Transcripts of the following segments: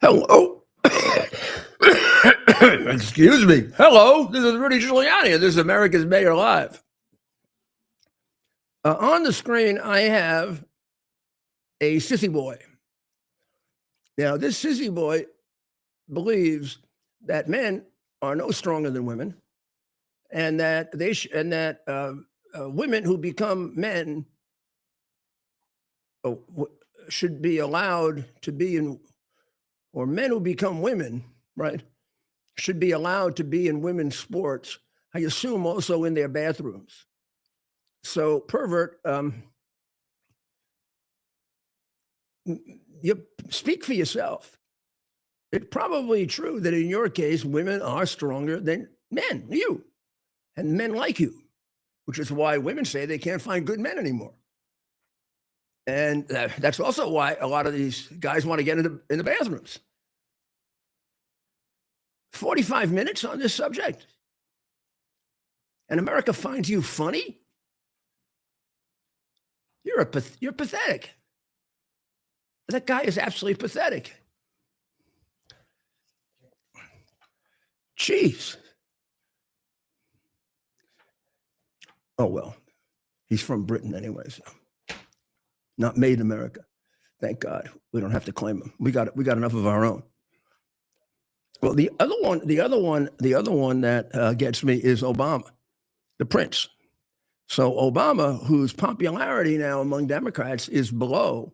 Hello. Excuse me. Hello. This is Rudy Giuliani, and this is America's Mayor Live. On the screen, I have a sissy boy. Now, this sissy boy believes that men are no stronger than women, and that women who become men should be allowed to be in, or men who become women, right, should be allowed to be in women's sports. I assume also in their bathrooms. So, pervert, you speak for yourself. It's probably true that in your case, women are stronger than men, you, and men like you, which is why women say they can't find good men anymore. And that's also why a lot of these guys want to get in the bathrooms. 45 minutes on this subject. And America finds you funny? You're pathetic. That guy is absolutely pathetic. Jeez. Oh, well, he's from Britain anyway, so not made in America. Thank God. We don't have to claim him. We got enough of our own. Well, the other one that gets me is Obama, the prince. So Obama, whose popularity now among Democrats is below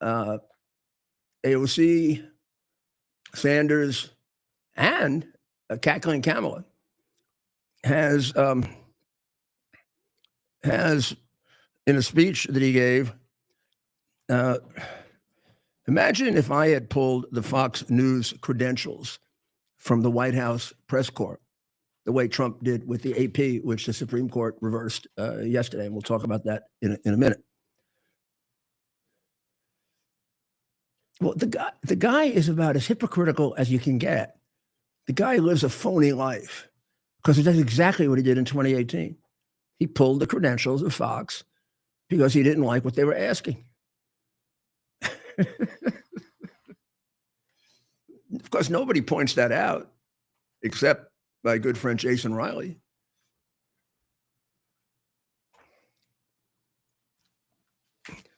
AOC, Sanders, and Cackling Kamala, has in a speech that he gave, imagine if I had pulled the Fox News credentials from the White House press corps, the way Trump did with the AP, which the Supreme Court reversed yesterday, and we'll talk about that in a minute. Well, the guy is about as hypocritical as you can get. The guy lives a phony life because that's exactly what he did in 2018. He pulled the credentials of Fox because he didn't like what they were asking. Of course, nobody points that out except my good friend Jason Riley.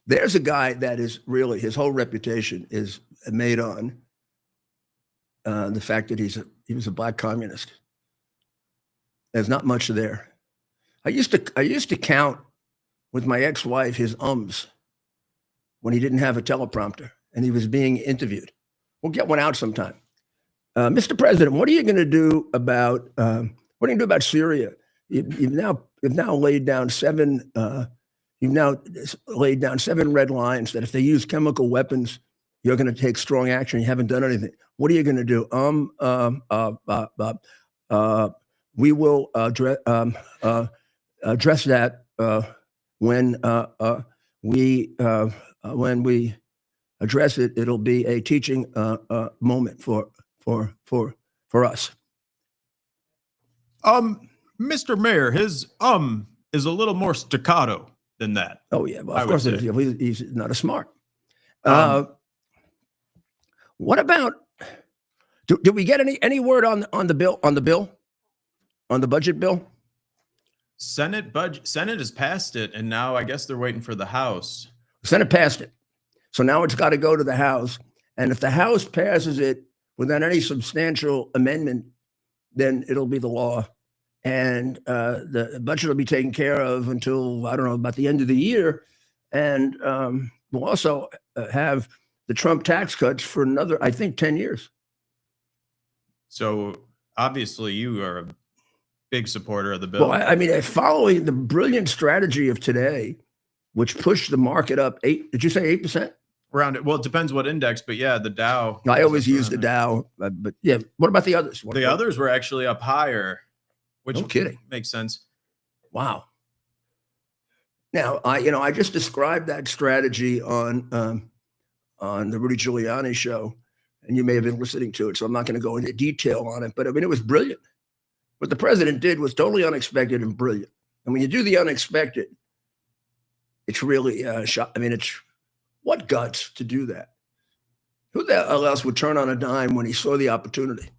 There's a guy that is really, his whole reputation is made on the fact that he was a black communist. There's not much there. I used to count with my ex-wife his ums when he didn't have a teleprompter and he was being interviewed. We'll get one out sometime. Mr. President, what are you going to do about Syria? You've now laid down seven red lines that if they use chemical weapons, you're going to take strong action. You haven't done anything. What are you going to do? We will address that when we address it. It'll be a teaching moment for us. Mr. Mayor, his is a little more staccato than that. Oh yeah, well, of course it is. He's not a smart. What about? Did we get any word on the budget bill? Senate has passed it, and now I guess they're waiting for the House. Senate passed it, so now it's got to go to the House. And if the House passes it without any substantial amendment, then it'll be the law, and the budget will be taken care of until, I don't know, about the end of the year. And we'll also have the Trump tax cuts for another, I think, 10 years. So obviously you are a big supporter of the bill. Well, I mean, following the brilliant strategy of today, which pushed the market up 8%, did you say 8%? Around it. Well, it depends what index, but yeah, the Dow. I always use the Dow, but yeah. What about the others? The others were actually up higher, which no kidding makes sense. Wow. Now, I just described that strategy on the Rudy Giuliani show, and you may have been listening to it, so I'm not going to go into detail on it. But I mean, it was brilliant. What the president did was totally unexpected and brilliant. And when you do the unexpected, it's really I mean, it's what guts to do that. Who the hell else would turn on a dime when he saw the opportunity?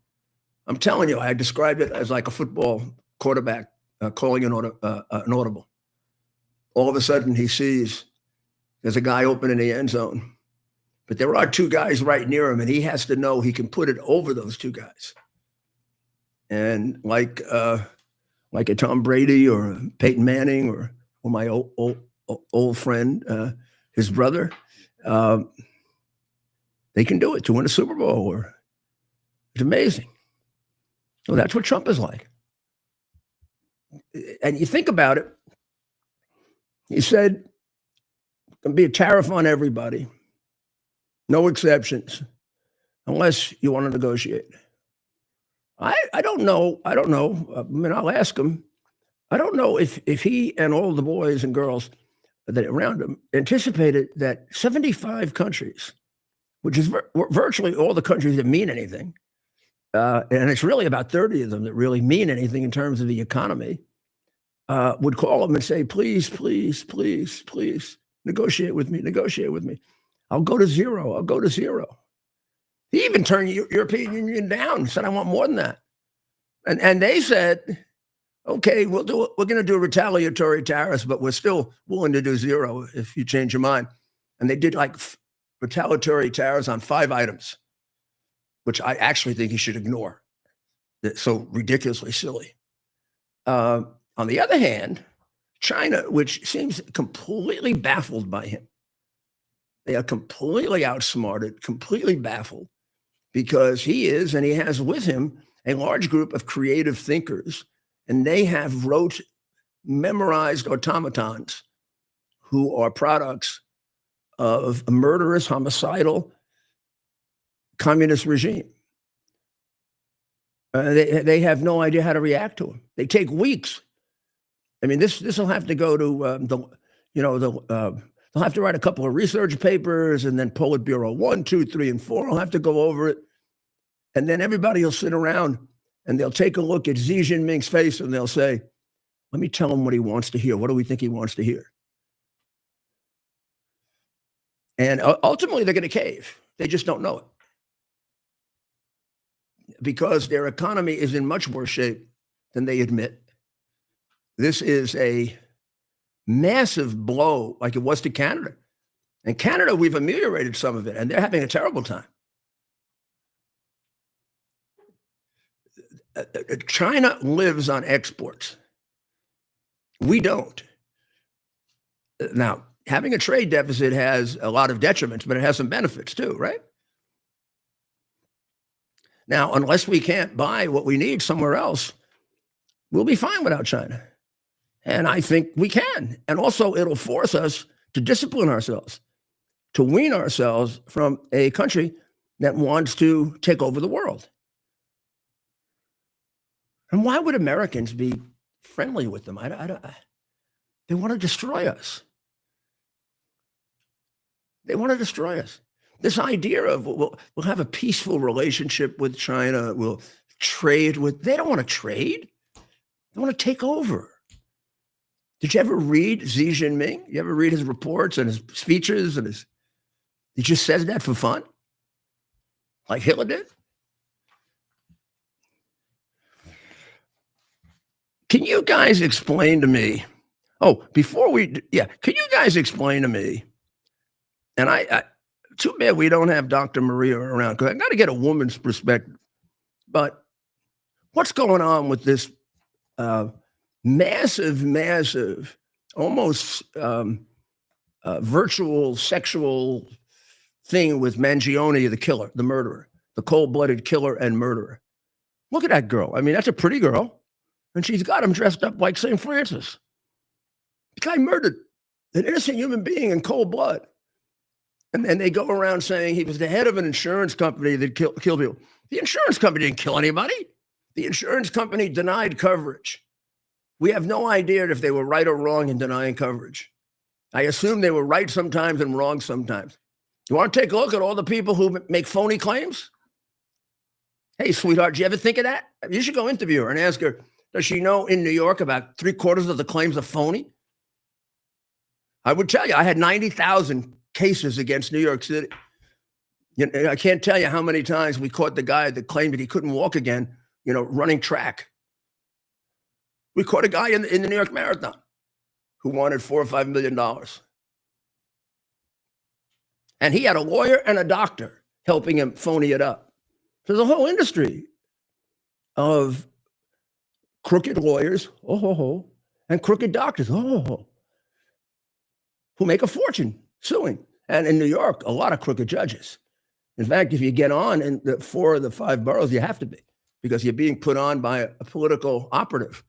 I'm telling you, I described it as like a football quarterback calling an audible. All of a sudden, he sees there's a guy open in the end zone, but there are two guys right near him, and he has to know he can put it over those two guys. And like a Tom Brady or a Peyton Manning or my old friend, his brother, they can do it to win a Super Bowl. It's amazing. Well, that's what Trump is like. And you think about it, he said, there'll be a tariff on everybody, no exceptions, unless you want to negotiate. I don't know. I don't know. I mean, I'll ask him. I don't know if he and all the boys and girls that around him anticipated that 75 countries, which is virtually all the countries that mean anything, and it's really about 30 of them that really mean anything in terms of the economy, would call him and say, please, please, please, please, negotiate with me, negotiate with me. I'll go to zero. I'll go to zero. He even turned European Union down, said, I want more than that. And they said, okay, we're going to do retaliatory tariffs, but we're still willing to do zero if you change your mind. And they did like retaliatory tariffs on 5 items, which I actually think he should ignore. It's so ridiculously silly. On the other hand, China, which seems completely baffled by him, they are completely outsmarted, completely baffled, because he is, and he has with him a large group of creative thinkers, and they have memorized automatons who are products of a murderous, homicidal, communist regime. They have no idea how to react to him. They take weeks. I mean, this will have to go to they'll have to write a couple of research papers, and then Politburo 1, 2, 3, and 4 will have to go over it. And then everybody will sit around and they'll take a look at Xi Jinping's face and they'll say, let me tell him what he wants to hear. What do we think he wants to hear? And ultimately, they're going to cave. They just don't know it, because their economy is in much worse shape than they admit. This is a massive blow, like it was to Canada. And Canada, we've ameliorated some of it, and they're having a terrible time. China lives on exports. We don't. Now, having a trade deficit has a lot of detriments, but it has some benefits too, right? Now, unless we can't buy what we need somewhere else, we'll be fine without China. And I think we can. And also, it'll force us to discipline ourselves, to wean ourselves from a country that wants to take over the world. And why would Americans be friendly with them? They want to destroy us. They want to destroy us. This idea of we'll have a peaceful relationship with China, we'll trade with, they don't want to trade. They want to take over. Did you ever read Xi Jinping? You ever read his reports and his speeches and he just says that for fun? Like Hitler did? Can you guys explain to me? Oh, can you guys explain to me? And I too bad we don't have Dr. Maria around, because I got to get a woman's perspective. But what's going on with this massive, almost virtual sexual thing with Mangione, the killer, the murderer, the cold-blooded killer and murderer? Look at that girl. I mean, that's a pretty girl. And she's got him dressed up like St. Francis. The guy murdered an innocent human being in cold blood. And then they go around saying he was the head of an insurance company that killed people. The insurance company didn't kill anybody. The insurance company denied coverage. We have no idea if they were right or wrong in denying coverage. I assume they were right sometimes and wrong sometimes. You want to take a look at all the people who make phony claims? Hey, sweetheart, do you ever think of that? You should go interview her and ask her, does she know in New York about 3/4 of the claims are phony? I would tell you, I had 90,000 cases against New York City. You know, I can't tell you how many times we caught the guy that claimed that he couldn't walk again, you know, running track. We caught a guy in the New York Marathon who wanted $4 or $5 million. And he had a lawyer and a doctor helping him phony it up. There's a whole industry of crooked lawyers, and crooked doctors, who make a fortune suing. And in New York, a lot of crooked judges. In fact, if you get on in the 4 of the 5 boroughs, you have to be, because you're being put on by a political operative.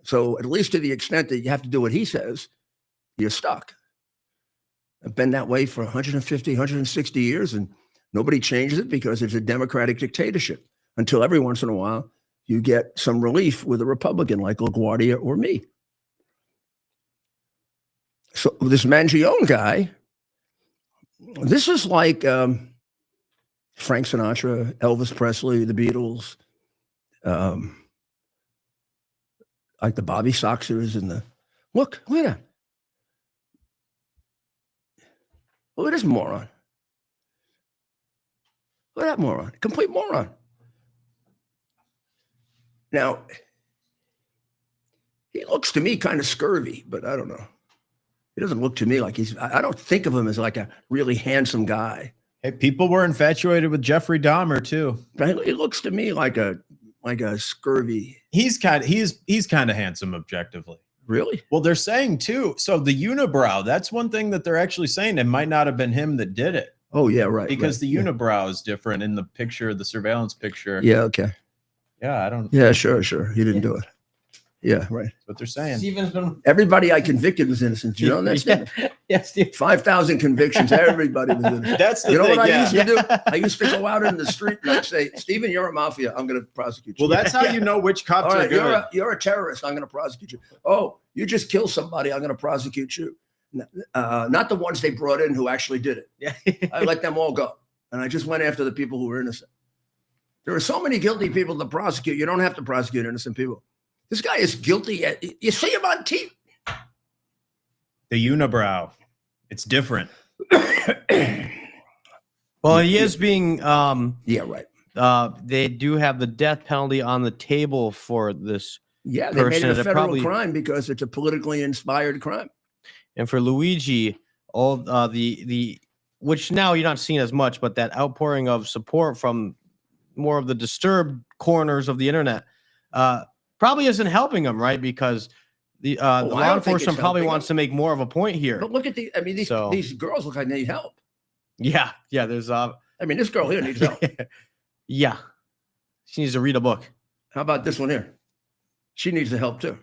So at least to the extent that you have to do what he says, you're stuck. I've been that way for 150, 160 years, and nobody changes it because it's a democratic dictatorship, until every once in a while you get some relief with a Republican like LaGuardia or me. So this Mangione guy, this is like Frank Sinatra, Elvis Presley, the Beatles, like the Bobby Soxers and the look at that. Look at this moron. Look at that moron. Complete moron. Now, he looks to me kind of scurvy, but I don't know. He doesn't look to me like I don't think of him as like a really handsome guy. Hey, people were infatuated with Jeffrey Dahmer too. He looks to me like a scurvy. He's kind of handsome objectively. Really? Well, they're saying too. So the unibrow, that's one thing that they're actually saying. It might not have been him that did it. Oh yeah, right. Because right, the unibrow is different in the picture, the surveillance picture. Yeah. Okay. Yeah, I don't. Yeah, sure. He didn't do it. Yeah, right. That's what they're saying. Steven's been. Everybody I convicted was innocent. You know that? Yes, Steve. 5,000 convictions. Everybody was innocent. That's the you know thing, what I yeah. used to do? I used to go out in the street and I'd say, Stephen, you're a mafia. I'm going to prosecute you. Well, that's how you know which cops All are right, good. you're a terrorist. I'm going to prosecute you. Oh, you just killed somebody. I'm going to prosecute you. Not the ones they brought in who actually did it. Yeah. I let them all go. And I just went after the people who were innocent. There are so many guilty people to prosecute. You don't have to prosecute innocent people. This guy is guilty. You see him on TV. The unibrow. It's different. Well, he is being. Yeah, right. They do have the death penalty on the table for this. Yeah, they made it a person, federal crime because it's a politically inspired crime. And for Luigi, all the which now you're not seeing as much, but that outpouring of support from more of the disturbed corners of the internet probably isn't helping him, right? Because the law enforcement probably wants to make more of a point here. But look at these girls look like they need help. Yeah, there's I mean, this girl here needs help. yeah, she needs to read a book. How about this one here? She needs the help too.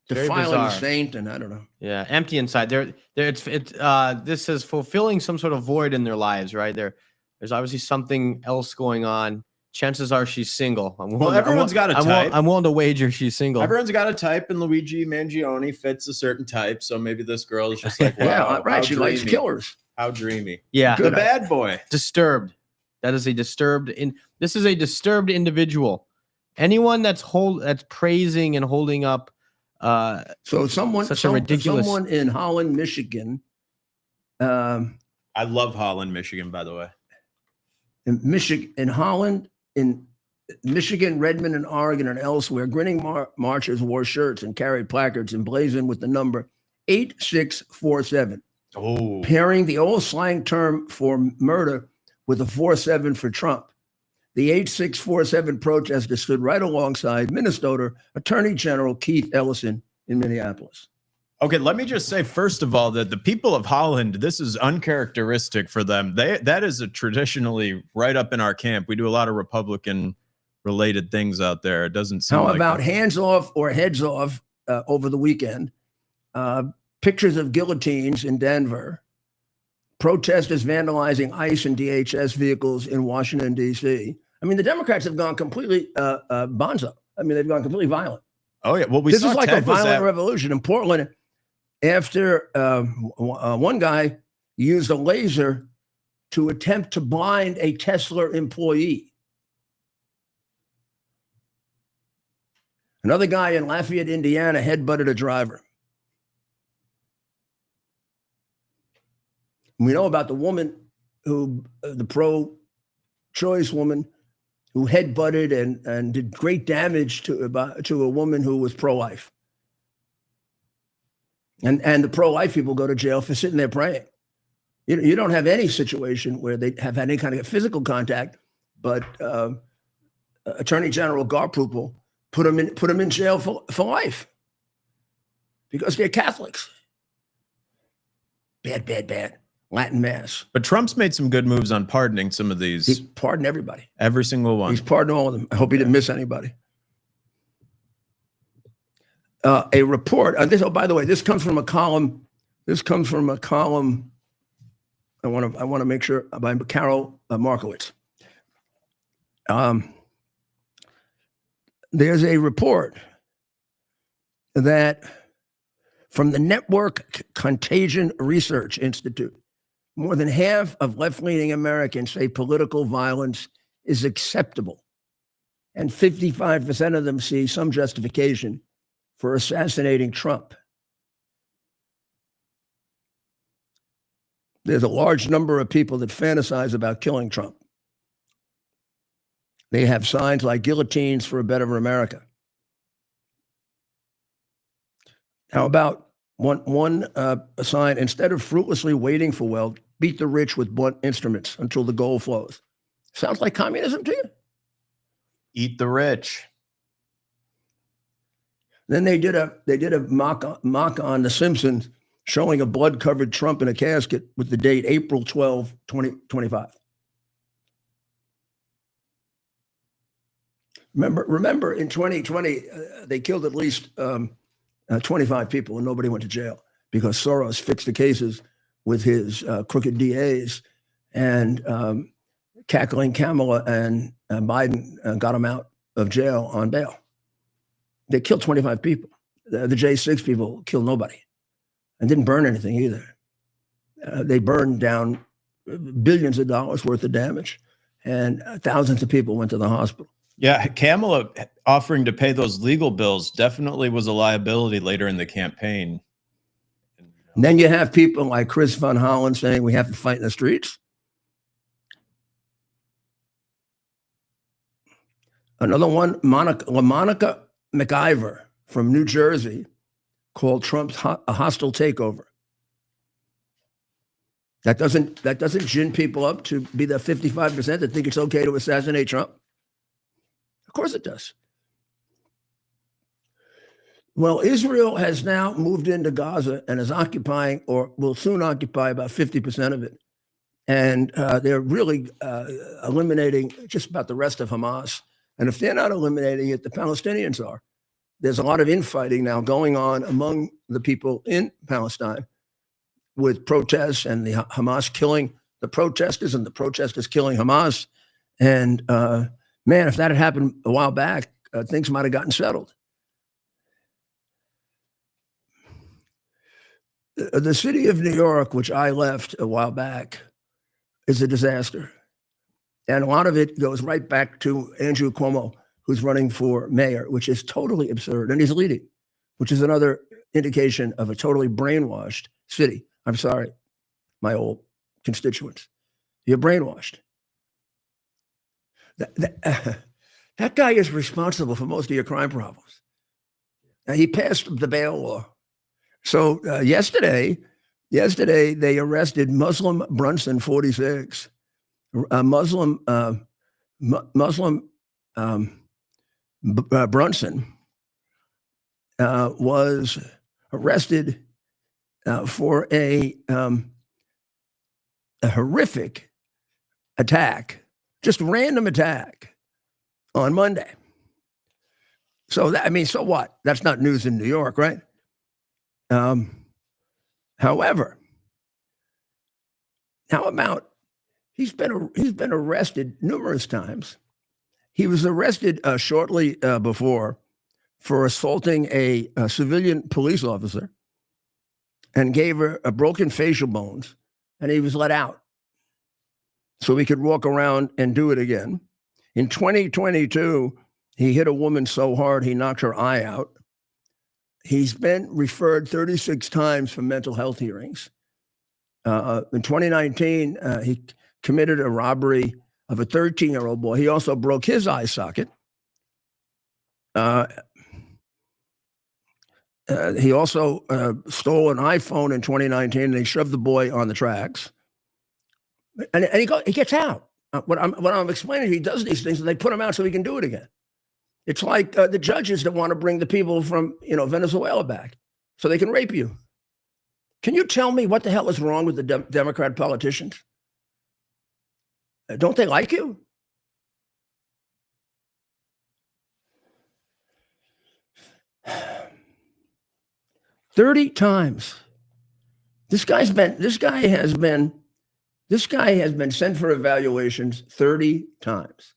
Very Defiling bizarre. the saint, and I don't know. Yeah, empty inside. This is fulfilling some sort of void in their lives, right? There's obviously something else going on. Chances are she's single. Everyone's got a type. I'm willing to wager she's single. Everyone's got a type, and Luigi Mangione fits a certain type. So maybe this girl is just like, wow, yeah, right. how She likes dreamy. killers. How dreamy. Yeah, The bad boy. disturbed. That is a disturbed. This is a disturbed individual. Anyone that's praising and holding up. So someone in Holland, Michigan. I love Holland, Michigan, by the way. In Michigan, Redmond, and Oregon, and elsewhere, grinning marchers wore shirts and carried placards emblazoned with the number 8647. Oh, Pairing the old slang term for murder with a 47 for Trump. The 8647 protester stood right alongside Minnesota Attorney General Keith Ellison in Minneapolis. okay. Let me just say, first of all, that the people of Holland, this is uncharacteristic for them. That is traditionally right up in our camp. We do a lot of Republican related things out there. It doesn't seem How like about that. hands off or heads off over the weekend? Pictures of guillotines in Denver. Protesters vandalizing ICE and DHS vehicles in Washington, D.C. I mean, the Democrats have gone completely bonzo. I mean, they've gone completely violent. Oh yeah, well, This is like a violent revolution in Portland. After one guy used a laser to attempt to blind a Tesla employee. Another guy in Lafayette, Indiana, headbutted a driver. We know about the woman the pro-choice woman who headbutted and did great damage to a woman who was pro-life. And the pro-life people go to jail for sitting there praying. You don't have any situation where they have had any kind of physical contact, but Attorney General Garpupel put them in jail for life because they're Catholics. Bad. Latin Mass. But Trump's made some good moves on pardoning some of these. He's pardoned everybody. Every single one. He's pardoned all of them. I hope he didn't miss anybody. A report. By the way, this comes from a column. I want to make sure by Carol Markowitz. There's a report that from the Network Contagion Research Institute, more than half of left-leaning Americans say political violence is acceptable, and 55% of them see some justification for assassinating Trump. There's a large number of people that fantasize about killing Trump. They have signs like guillotines for a better America. How about one sign, instead of fruitlessly waiting for wealth, beat the rich with blunt instruments until the gold flows. Sounds like communism to you? Eat the rich. Then they did a mock on The Simpsons showing a blood-covered Trump in a casket with the date April 12, 2025. Remember in 2020, they killed at least 25 people and nobody went to jail because Soros fixed the cases with his crooked DAs, and cackling Kamala and Biden got them out of jail on bail. They killed 25 people. The J6 people killed nobody and didn't burn anything either. They burned down billions of dollars worth of damage, and thousands of people went to the hospital. Yeah, Kamala offering to pay those legal bills definitely was a liability later in the campaign. And then you have people like Chris Van Hollen saying we have to fight in the streets. Another one, Monica McIver from New Jersey called Trump's a hostile takeover. That doesn't gin people up to be the 55% that think it's okay to assassinate Trump. Of course it does. Well, Israel has now moved into Gaza and is occupying, or will soon occupy, about 50% of it. And they're really eliminating just about the rest of Hamas. And if they're not eliminating it, the Palestinians are. There's a lot of infighting now going on among the people in Palestine with protests and the Hamas killing the protesters and the protesters killing Hamas. And man, if that had happened a while back, things might have gotten settled. The city of New York, which I left a while back, is a disaster. And a lot of it goes right back to Andrew Cuomo, who's running for mayor, which is totally absurd. And he's leading, which is another indication of a totally brainwashed city. I'm sorry, my old constituents. You're brainwashed. That guy is responsible for most of your crime problems. He passed the bail law. So yesterday they arrested Muslim Brunson, 46. Muslim Brunson was arrested for a horrific attack, just random attack on Monday. So so what? That's not news in New York, right? However, how about he's been arrested numerous times. He was arrested shortly before for assaulting a civilian police officer and gave her a broken facial bones, and he was let out so he could walk around and do it again. In 2022, he hit a woman so hard he knocked her eye out. He's been referred 36 times for mental health hearings. In 2019, he committed a robbery of a 13-year-old boy. He also broke his eye socket. He also stole an iPhone in 2019, and he shoved the boy on the tracks. And he gets out. What I'm explaining, he does these things, and they put him out so he can do it again. It's like the judges that want to bring the people from Venezuela back so they can rape you. Can you tell me what the hell is wrong with the Democrat politicians? Don't they like you? $30 times. This guy has been sent for evaluations 30 times.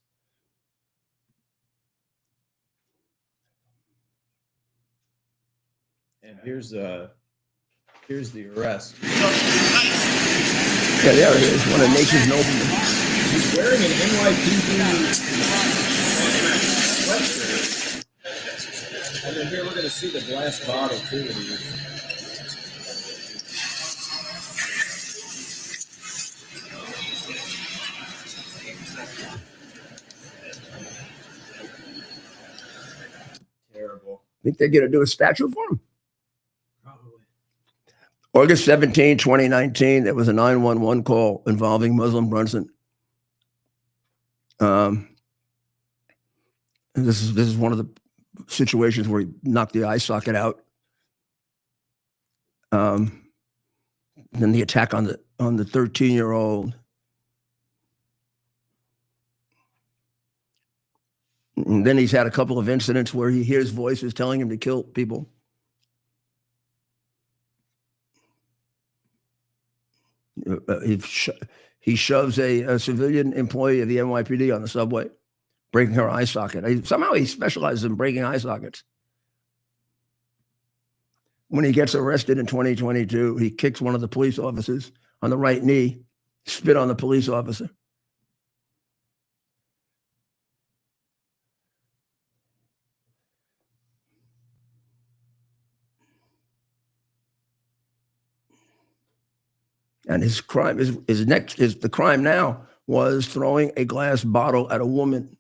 And here's the arrest. Yeah, there it is. One of nature's noblemen. He's wearing an NYPD sweatshirt. And then here we're going to see the glass bottle too. Terrible. Think they're going to do a statue for him? Probably. August 17, 2019, there was a 911 call involving Muslim Brunson. This is one of the situations where he knocked the eye socket out. Then the attack on the 13-year-old. And then he's had a couple of incidents where he hears voices telling him to kill people. He shoves a civilian employee of the NYPD on the subway, breaking her eye socket. Somehow he specializes in breaking eye sockets. When he gets arrested in 2022, he kicks one of the police officers on the right knee, spit on the police officer. And his crime the crime now was throwing a glass bottle at a woman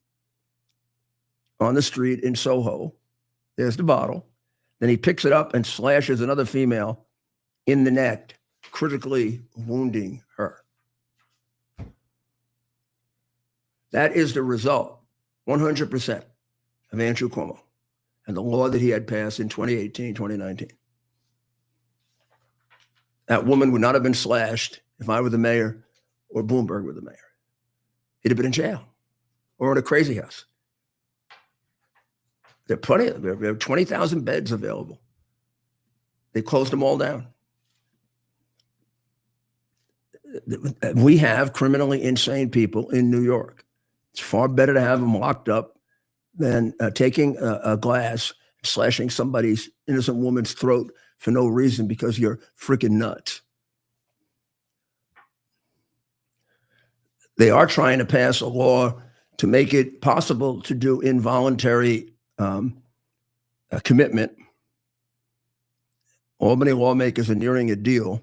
on the street in Soho. There's the bottle. Then he picks it up and slashes another female in the neck, critically wounding her. That is the result, 100%, of Andrew Cuomo and the law that he had passed in 2018, 2019. That woman would not have been slashed if I were the mayor or Bloomberg were the mayor. He'd have been in jail or in a crazy house. There are 20,000 beds available. They closed them all down. We have criminally insane people in New York. It's far better to have them locked up than taking a glass, slashing somebody's innocent woman's throat for no reason because you're freaking nuts. They are trying to pass a law to make it possible to do involuntary commitment. Albany lawmakers are nearing a deal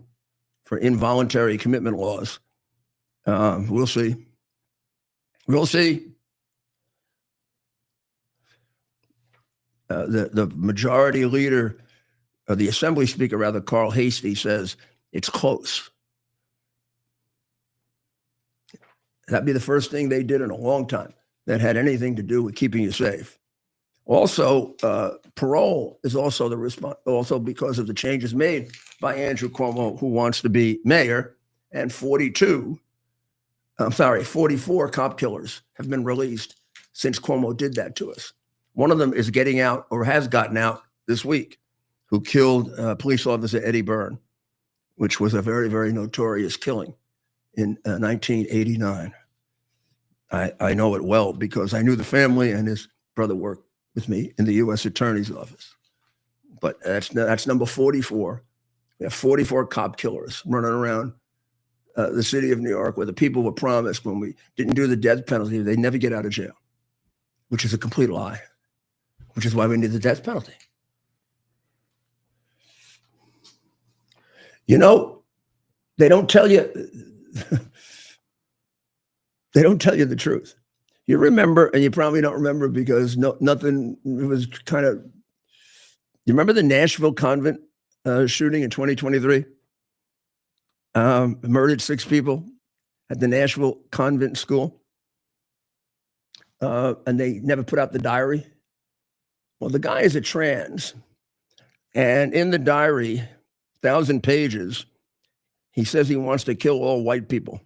for involuntary commitment laws. We'll see. We'll see. The majority leader, the assembly speaker, rather, Carl Hastie, says it's close. That'd be the first thing they did in a long time that had anything to do with keeping you safe. Also, parole is also the response, also because of the changes made by Andrew Cuomo, who wants to be mayor, and 44 cop killers have been released since Cuomo did that to us. One of them is getting out, or has gotten out this week, who killed police officer Eddie Byrne, which was a very, very notorious killing in 1989. I know it well because I knew the family, and his brother worked with me in the U.S. Attorney's Office. But that's number 44. We have 44 cop killers running around the city of New York, where the people were promised when we didn't do the death penalty, they'd never get out of jail, which is a complete lie, which is why we need the death penalty. You know, they don't tell you, They don't tell you the truth. You remember, and you probably don't remember because nothing. It was kind of. You remember the Nashville convent shooting in 2023? Murdered 6 people at the Nashville convent school, and they never put out the diary. Well, the guy is a trans, and in the diary, 1,000 pages, he says he wants to kill all white people.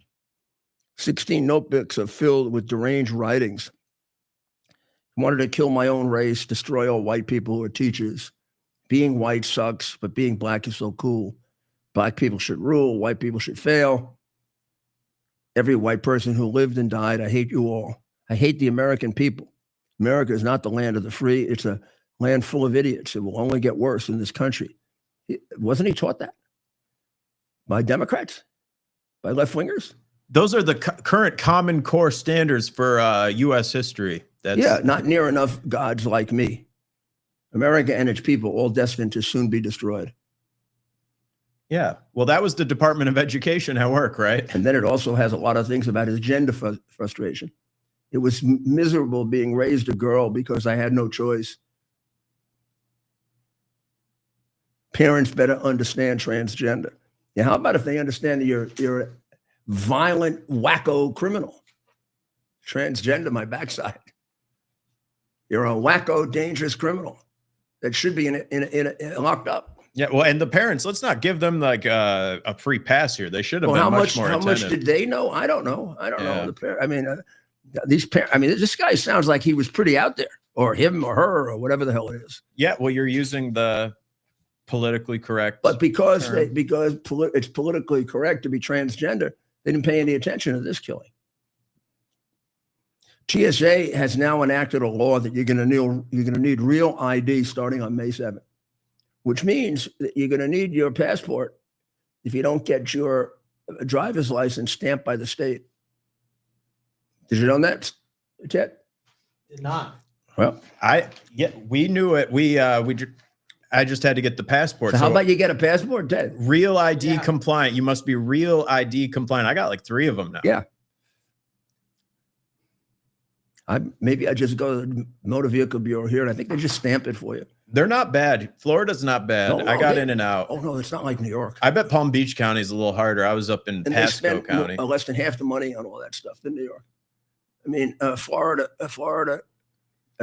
16 notebooks are filled with deranged writings. I wanted to kill my own race, destroy all white people who are teachers. Being white sucks, but being black is so cool. Black people should rule, white people should fail. Every white person who lived and died, I hate you all. I hate the American people. America is not the land of the free. It's a land full of idiots. It will only get worse in this country. Wasn't he taught that? By Democrats? By left-wingers? Those are the current Common Core standards for U.S. history. Yeah, not near enough gods like me. America and its people all destined to soon be destroyed. Yeah, well, that was the Department of Education at work, right? And then it also has a lot of things about his gender frustration. It was miserable being raised a girl because I had no choice. Parents better understand transgender. Yeah, how about if they understand that you're a violent, wacko criminal? Transgender, my backside. You're a wacko, dangerous criminal that should be locked up. Yeah, well, and the parents, let's not give them like a free pass here. They should have been much more attentive. How much did they know? I don't know. I don't know. I mean, these parents. I mean, this guy sounds like he was pretty out there, or him, or her, or whatever the hell it is. Yeah, well, you're using the politically correct. But because it's politically correct to be transgender, they didn't pay any attention to this killing. TSA has now enacted a law that you're going to need real ID starting on May 7th, which means that you're going to need your passport if you don't get your driver's license stamped by the state. Did you know that, Ted? Did not. Well, we knew it. I just had to get the passport. So how about you get a passport, Ted? Real ID compliant. You must be real ID compliant. I got like 3 of them now. Yeah. Maybe I just go to the Motor Vehicle Bureau here, and I think they just stamp it for you. They're not bad. Florida's not bad. No, I got in and out. Oh, no, it's not like New York. I bet Palm Beach County is a little harder. I was up in Pasco County. Less than half the money on all that stuff than New York. I mean, Florida,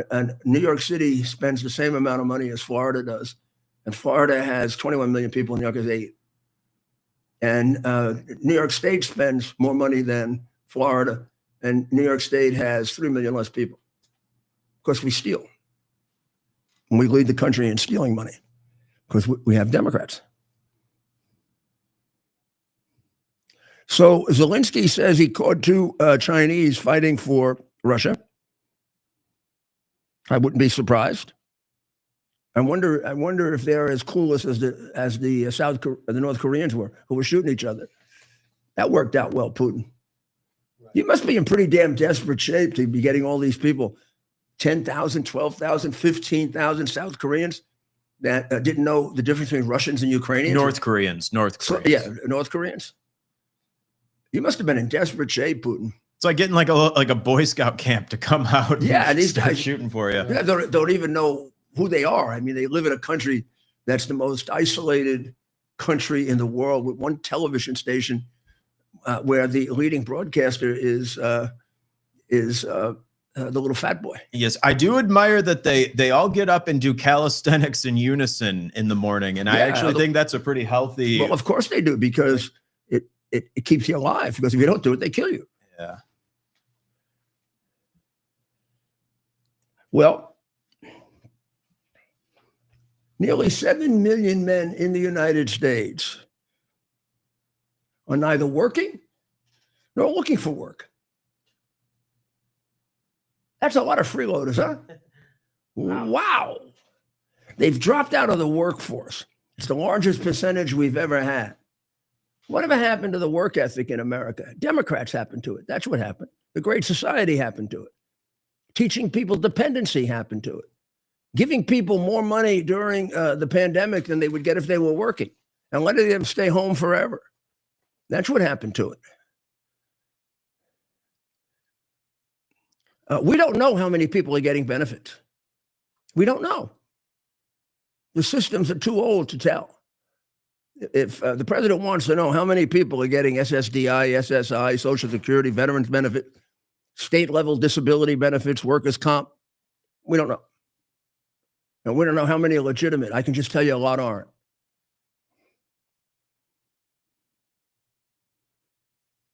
and New York City spends the same amount of money as Florida does. And Florida has 21 million people. New York has 8. And New York State spends more money than Florida. And New York State has 3 million less people. Of course, we steal. And we lead the country in stealing money because we have Democrats. So Zelensky says he caught 2 Chinese fighting for Russia. I wouldn't be surprised. I wonder if they're as clueless as the North Koreans were, who were shooting each other. That worked out well, Putin. You must be in pretty damn desperate shape to be getting all these people, 10,000, 12,000, 15,000 South Koreans that didn't know the difference between Russians and Ukrainians. North Koreans. Yeah, North Koreans. You must have been in desperate shape, Putin. It's like getting like a Boy Scout camp to come out. Yeah, and these start guys shooting for you. Don't even know who they are. I mean, they live in a country that's the most isolated country in the world with one television station. Where the leading broadcaster is the little fat boy. Yes, I do admire that they all get up and do calisthenics in unison in the morning, and I actually think that's a pretty healthy. Well, of course they do, because it keeps you alive. Because if you don't do it, they kill you. Yeah. Well, nearly 7 million men in the United States are neither working nor looking for work. That's a lot of freeloaders, huh? Wow. They've dropped out of the workforce. It's the largest percentage we've ever had. Whatever happened to the work ethic in America? Democrats happened to it. That's what happened. The Great Society happened to it. Teaching people dependency happened to it. Giving people more money during the pandemic than they would get if they were working, and letting them stay home forever. That's what happened to it. We don't know how many people are getting benefits. We don't know. The systems are too old to tell. If the president wants to know how many people are getting SSDI, SSI, Social Security, veterans benefit, state level disability benefits, workers' comp, we don't know. And we don't know how many are legitimate. I can just tell you a lot aren't.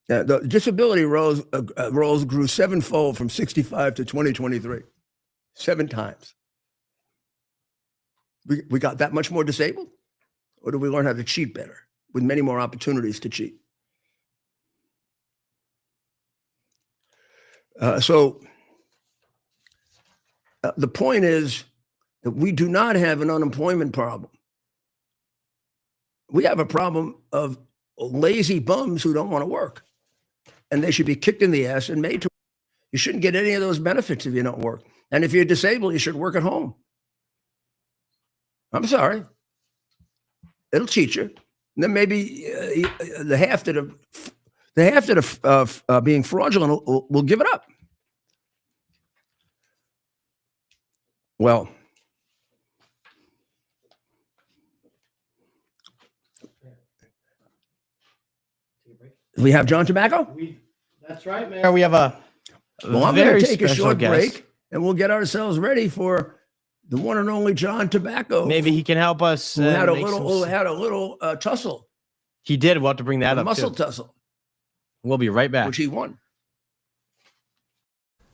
The disability rolls grew sevenfold from 65 to 2023, 7 times. We got that much more disabled? Or do we learn how to cheat better with many more opportunities to cheat? The point is that we do not have an unemployment problem. We have a problem of lazy bums who don't want to work. And they should be kicked in the ass and made to. You shouldn't get any of those benefits if you don't work. And if you're disabled, you should work at home. I'm sorry. It'll teach you. And then maybe the half that are being fraudulent will give it up. Well, we have John Tobacco. That's right, Mayor. We have a well, I'm going to take a short break, and we'll get ourselves ready for the one and only John Tobacco. Maybe he can help us. Who had a little tussle. He did. We'll have to bring that up. Muscle tussle. We'll be right back. Which he won.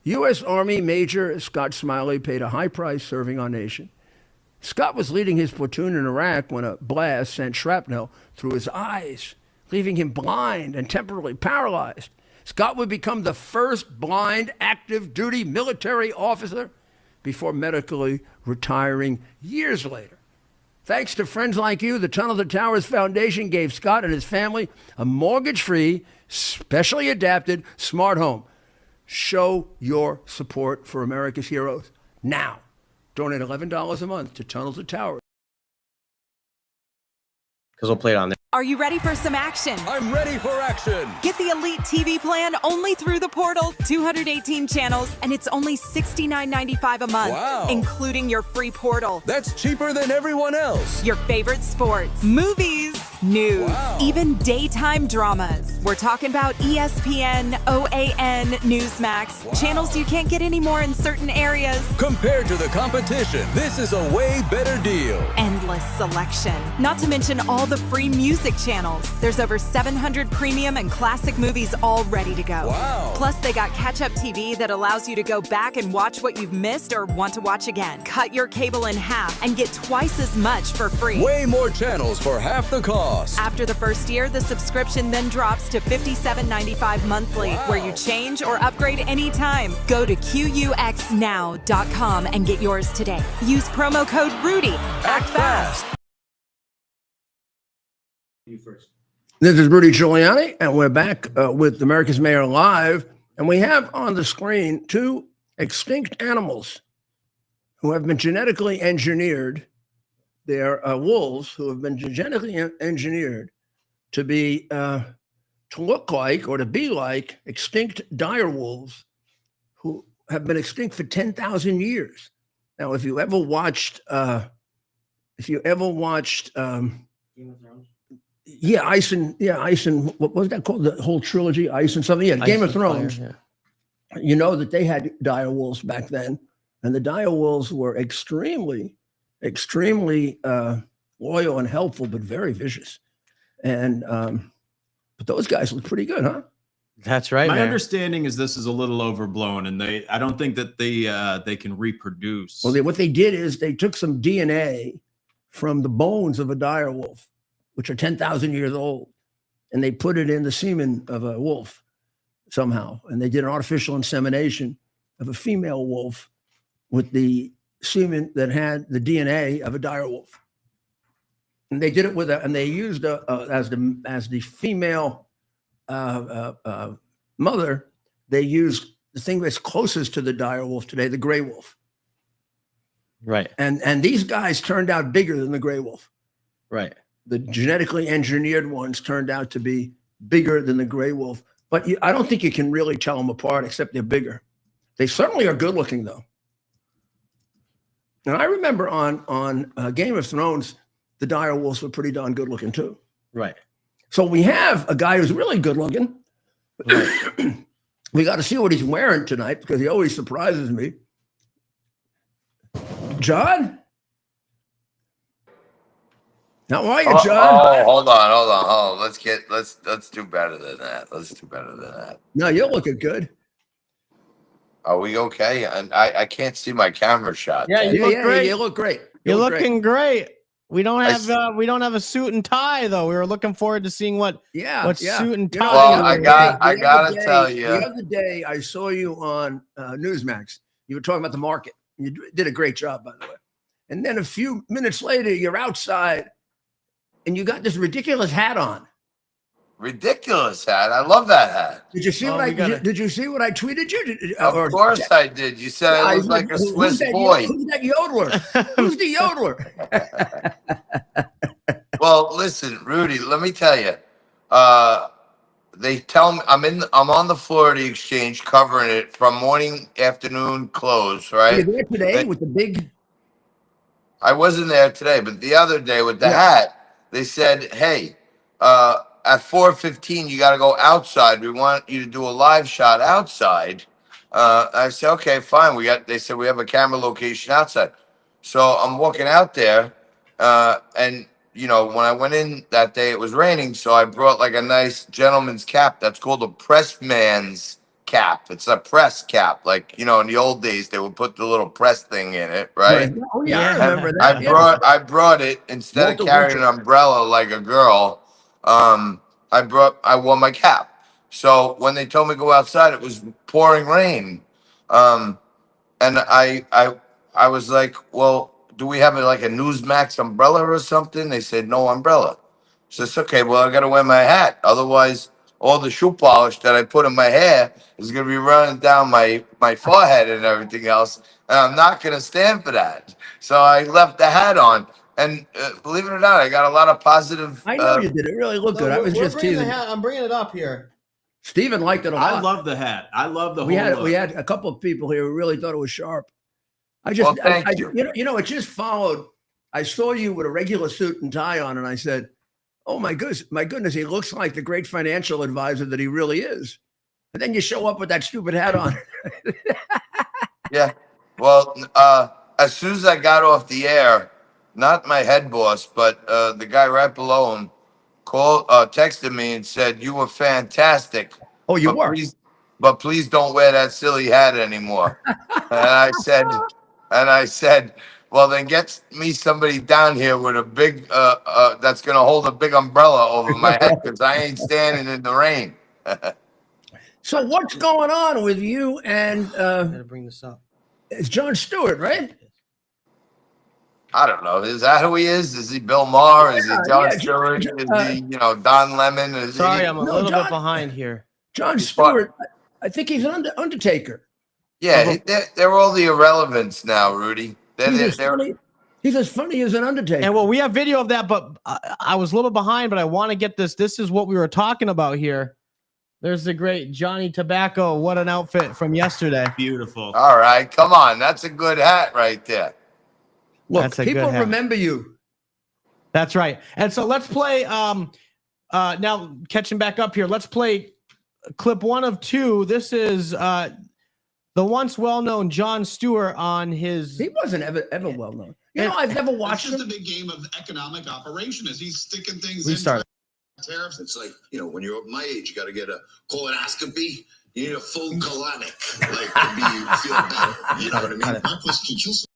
U.S. Army Major Scott Smiley paid a high price serving our nation. Scott was leading his platoon in Iraq when a blast sent shrapnel through his eyes, leaving him blind and temporarily paralyzed. Scott would become the first blind active duty military officer before medically retiring years later. Thanks to friends like you, the Tunnel to Towers Foundation gave Scott and his family a mortgage-free, specially adapted smart home. Show your support for America's heroes now. Donate $11 a month to Tunnel to Towers. Because we'll play it on there. Are you ready for some action? I'm ready for action. Get the Elite TV plan only through the portal. 218 channels, and it's only $69.95 a month, Wow. including your free portal. That's cheaper than everyone else. Your favorite sports, movies, news, Wow. even daytime dramas. We're talking about ESPN, OAN, Newsmax, Wow. channels you can't get anymore in certain areas. Compared to the competition, this is a way better deal. Endless selection. Not to mention all the free music channels. There's over 700 premium and classic movies all ready to go. Wow. Plus, they got catch-up TV that allows you to go back and watch what you've missed or want to watch again. Cut your cable in half and get twice as much for free. Way more channels for half the cost. After the first year, the subscription then drops to $57.95 monthly, Wow. where you change or upgrade anytime. Go to QUXNow.com and get yours today. Use promo code RUDY. Act fast. You first. This is Rudy Giuliani, and we're back with America's Mayor Live. And we have on the screen 2 extinct animals who have been genetically engineered. They're wolves who have been genetically engineered to be to look like or to be like extinct dire wolves who have been extinct for 10,000 years. Now, if you ever watched Game of Thrones. Ice and what was that called? The whole trilogy, Ice and something. Yeah, Game of Thrones. Fire, yeah. You know that they had dire wolves back then, and the dire wolves were extremely loyal and helpful, but very vicious. And but those guys look pretty good, huh? That's right. My Mayor. understanding is this is a little overblown, and I don't think that they can reproduce. Well, what they did is they took some DNA from the bones of a dire wolf, which are 10,000 years old, and they put it in the semen of a wolf somehow. And they did an artificial insemination of a female wolf with the semen that had the DNA of a dire wolf. And they did it and they used as the female mother, they used the thing that's closest to the dire wolf today, the gray wolf. Right. And these guys turned out bigger than the gray wolf. Right. The genetically engineered ones turned out to be bigger than the gray wolf. But I don't think you can really tell them apart, except they're bigger. They certainly are good looking, though. And I remember on Game of Thrones, the dire wolves were pretty darn good looking too. Right. So we have a guy who's really good looking. Right. We got to see what he's wearing tonight because he always surprises me. John? How are you, John? Oh, hold on. Let's do better than that. Let's do better than that. No, you're looking good. Are we okay? And I can't see my camera shot. Yeah, you look great. You look great. You're look looking great. We don't have a suit and tie though. We were looking forward to seeing what suit and tie. Well, I gotta tell you, the other day I saw you on Newsmax. You were talking about the market. You did a great job, by the way. And then a few minutes later, you're outside, and you got this ridiculous hat on. Ridiculous hat. I love that hat. Did you see Did you see what I tweeted you? Of course I did. You said I look like a Swiss boy. Who's that yodeler? Who's the yodeler? Well, listen, Rudy. Let me tell you. They tell me I'm on the Florida Exchange covering it from morning, afternoon, close. Right. You're there today with the big. I wasn't there today, but the other day with the hat, they said, "Hey, at 4:15, you got to go outside. We want you to do a live shot outside." I said, "Okay, fine." They said we have a camera location outside, so I'm walking out there, and when I went in that day, it was raining, so I brought like a nice gentleman's cap. That's called a pressman's cap. It's a press cap, like in the old days they would put the little press thing in it, right? Oh yeah, I remember that. I brought it instead of carrying an umbrella like a girl. I wore my cap. So when they told me to go outside, it was pouring rain. And I was like, well, do we have like a Newsmax umbrella or something? They said no umbrella. So it's okay. Well, I got to wear my hat. Otherwise, all the shoe polish that I put in my hair is going to be running down my forehead and everything else. And I'm not going to stand for that. So I left the hat on. And believe it or not, I got a lot of positive. I know you did. It really looked good. I was just teasing. I'm bringing it up here. Steven liked it a lot. I love the hat. I love the we whole look. We had a couple of people here who really thought it was sharp. Thank you. It just followed. I saw you with a regular suit and tie on, and I said, "Oh my goodness, he looks like the great financial advisor that he really is." And then you show up with that stupid hat on. Yeah. Well, as soon as I got off the air, not my head boss, but the guy right below him texted me and said, "You were fantastic." Oh, you were. Please don't wear that silly hat anymore. And I said, well, then get me somebody down here with a big that's gonna hold a big umbrella over my head because I ain't standing in the rain. So what's going on with you and Gotta bring this up. it's Jon Stewart, right? I don't know. Is that who he is? Is he Bill Maher? Is he Jon Stewart? Is he, Don Lemon? I'm a little bit behind here. Jon Stewart, I think he's an Undertaker. Yeah, they're all the irrelevance now, Rudy. He's as funny as an Undertaker. And well, we have video of that, but I was a little behind, but I want to get this. This is what we were talking about here. There's the great Johnny Tobacco. What an outfit from yesterday. Beautiful. All right, come on. That's a good hat right there. Look, people remember you. That's right. And so let's play now catching back up here. Let's play clip 1 of 2. This is the once well-known Jon Stewart on his. He wasn't ever well-known. I've never watched him. It's just the big game of economic operation as he's sticking things We in. started. Tariffs. It's like, when you're my age, you got to get a colonoscopy. You need a full colonic, like to feel better. You know what I mean? My pussy can kill someone.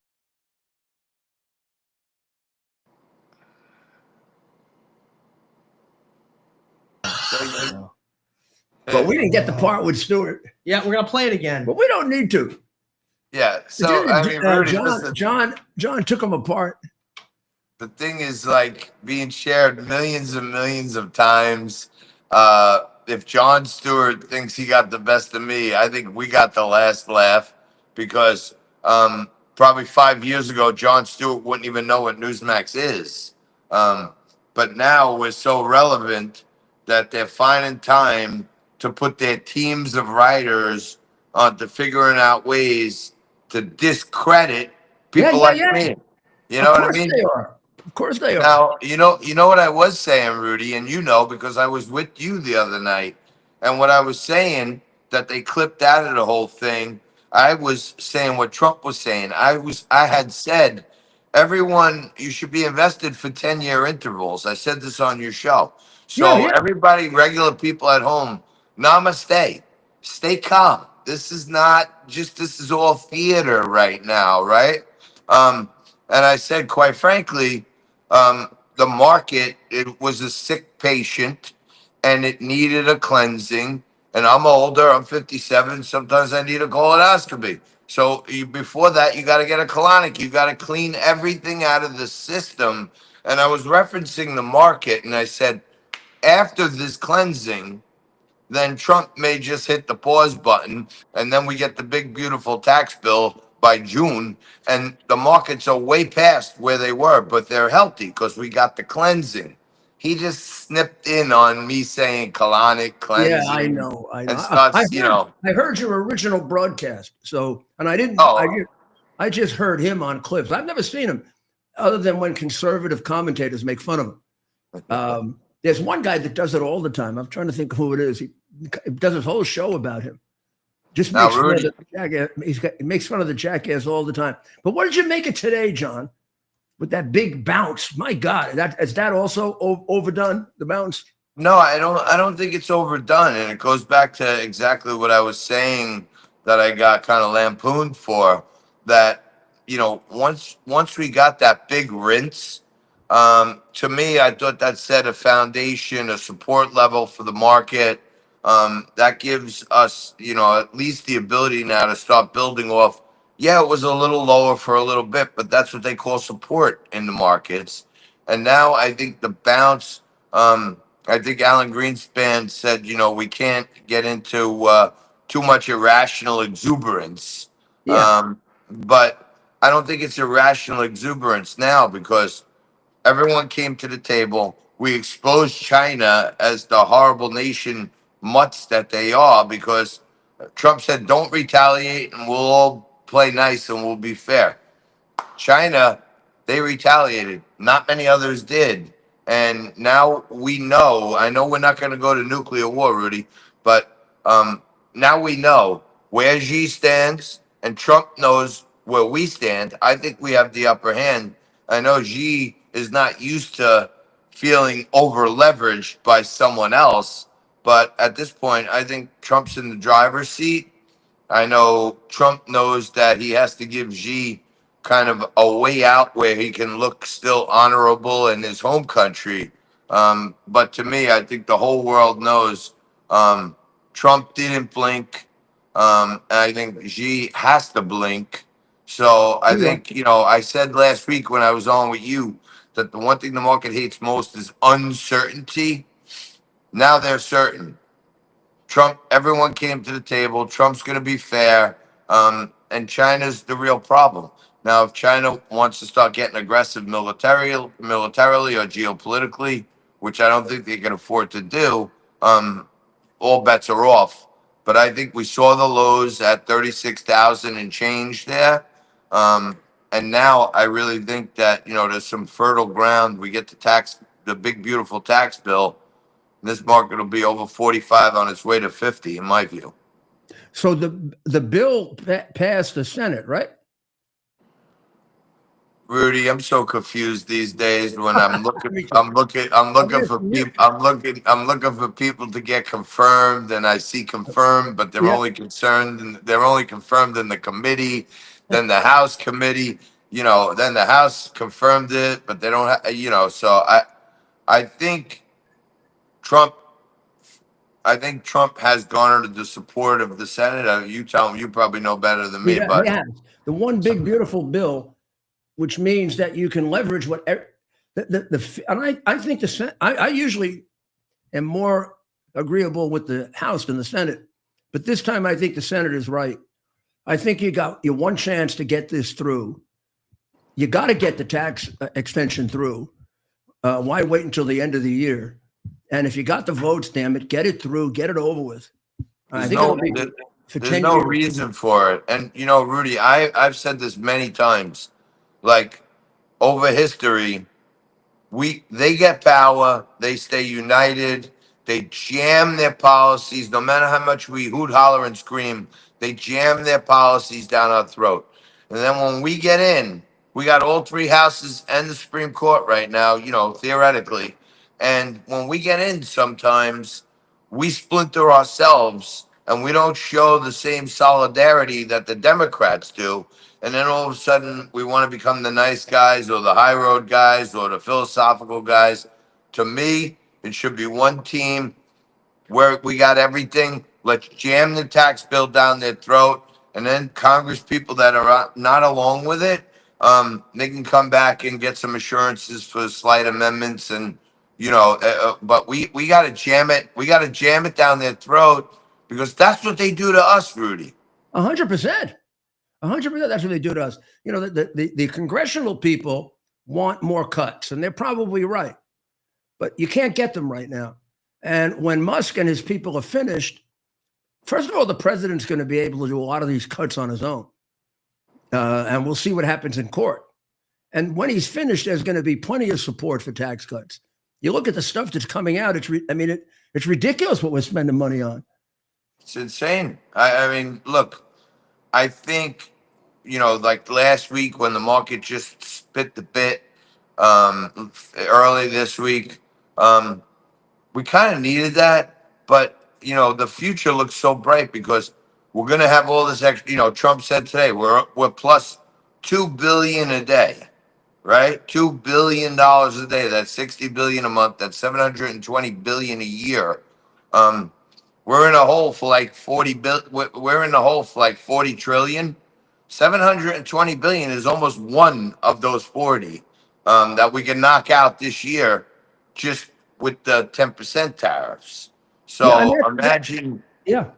But we didn't get the part with Stewart. Yeah, we're gonna play it again. But we don't need to. Yeah. So I mean, Rudy, listen, John took him apart. the thing is like being shared millions and millions of times. If Jon Stewart thinks he got the best of me, I think we got the last laugh because probably 5 years ago, Jon Stewart wouldn't even know what Newsmax is. But now we're so relevant that they're finding time to put their teams of writers to figuring out ways to discredit people Yeah, like yeah. me. You Of know what I course mean? they are. Of course they are. Now, you know what I was saying, Rudy, and you know because I was with you the other night, and what I was saying that they clipped out of the whole thing. I was saying what Trump was saying. I had said, everyone, you should be invested for 10-year intervals. I said this on your show. Yeah, So yeah. everybody, regular people at home, namaste. Stay calm. This is not just, this is all theater right now, right? And I said, quite frankly, the market, it was a sick patient and it needed a cleansing. And I'm older, I'm 57. Sometimes I need a colonoscopy. So before that, you got to get a colonic. You got to clean everything out of the system. And I was referencing the market, and I said, after this cleansing, then Trump may just hit the pause button, and then we get the big, beautiful tax bill by June, and the markets are way past where they were, but they're healthy because we got the cleansing. He just snipped in on me saying colonic Yeah, I cleansing know. I know. and starts, I heard your original broadcast. So, and I didn't. oh, I just heard him on clips. I've never seen him, other than when conservative commentators make fun of him. There's one guy that does it all the time. I'm trying to think who it is. He does his whole show about him. Just now makes fun of Rudy, the jackass. He makes fun of the jackass all the time. But what did you make it today, John? With that big bounce? My God, is that also overdone? The bounce? no, I don't think it's overdone, and it goes back to exactly what I was saying that I got kind of lampooned for. That once we got that big rinse, to me, I thought that set a foundation, a support level for the market. That gives us, at least the ability now to start building off. Yeah, it was a little lower for a little bit, but that's what they call support in the markets. And now I think the bounce. I think Alan Greenspan said, we can't get into too much irrational exuberance. Yeah. But I don't think it's irrational exuberance now because everyone came to the table. We exposed China as the horrible nation mutts that they are because Trump said, don't retaliate and we'll all play nice and we'll be fair. China, they retaliated. Not many others did. And now we know, I know we're not going to go to nuclear war, Rudy, but now we know where Xi stands and Trump knows where we stand. I think we have the upper hand. I know Xi is not used to feeling over leveraged by someone else. But at this point, I think Trump's in the driver's seat. I know Trump knows that he has to give Xi kind of a way out where he can look still honorable in his home country. But to me, I think the whole world knows Trump didn't blink. And I think Xi has to blink. So I Yeah. think, I said last week when I was on with you that the one thing the market hates most is uncertainty. Now they're certain. Trump, everyone came to the table. Trump's going to be fair. And China's the real problem. Now, if China wants to start getting aggressive militarily or geopolitically, which I don't think they can afford to do, all bets are off. But I think we saw the lows at 36,000 and change there. And now I really think that, there's some fertile ground. We get the big, beautiful tax bill. This market will be over 45 on its way to 50, in my view. So the bill passed the Senate, right? Rudy, I'm so confused these days when I'm looking. Me too. I'm looking for Yeah. people. I'm looking for people to get confirmed, and I see confirmed, but they're Yeah. only concerned. And they're only confirmed in the committee, then the House committee. Then the House confirmed it, but they don't have. So I think Trump. I think Trump has garnered the support of the Senate. You tell him. You probably know better than me, but Yeah. The one big beautiful bill, which means that you can leverage whatever and I think the Senate. I usually am more agreeable with the House than the Senate, but this time I think the Senate is right. I think you got your one chance to get this through. You got to get the tax extension through. Why wait until the end of the year? And if you got the votes, damn it, get it through, get it over with. I there's think no it'll be for There's 10 no years. reason for it. And you know, Rudy, I've said this many times. Like over history, they get power, they stay united, they jam their policies, no matter how much we hoot, holler, and scream, they jam their policies down our throat. And then when we get in, we got all three houses and the Supreme Court right now, you know, theoretically. And when we get in, sometimes we splinter ourselves and we don't show the same solidarity that the Democrats do. And then all of a sudden, we want to become the nice guys or the high road guys or the philosophical guys. To me, it should be one team where we got everything. Let's jam the tax bill down their throat. And then Congress people that are not along with it, they can come back and get some assurances for slight amendments. And, you know, but we got to jam it. We got to jam it down their throat because that's what they do to us, Rudy. 100%. 100%. That's what they do to us. You know, the congressional people want more cuts, and they're probably right. But you can't get them right now. And when Musk and his people are finished, first of all, the president's going to be able to do a lot of these cuts on his own. And we'll see what happens in court. And when he's finished, there's going to be plenty of support for tax cuts. You look at the stuff that's coming out, it's ridiculous what we're spending money on. It's insane. I mean, look, I think, you know, like last week when the market just spit the bit, early this week, we kind of needed that. But, you know, the future looks so bright because we're going to have all this extra, you know, Trump said today, we're plus $2 billion a day, right? $2 billion a day. That's 60 billion a month. That's 720 billion a year. We're in a hole for like 40 bill. We're in the hole for like 40 trillion. 720 billion is almost one of those 40 that we can knock out this year just with the 10% tariffs. So Yeah, I mean, imagine, Yeah.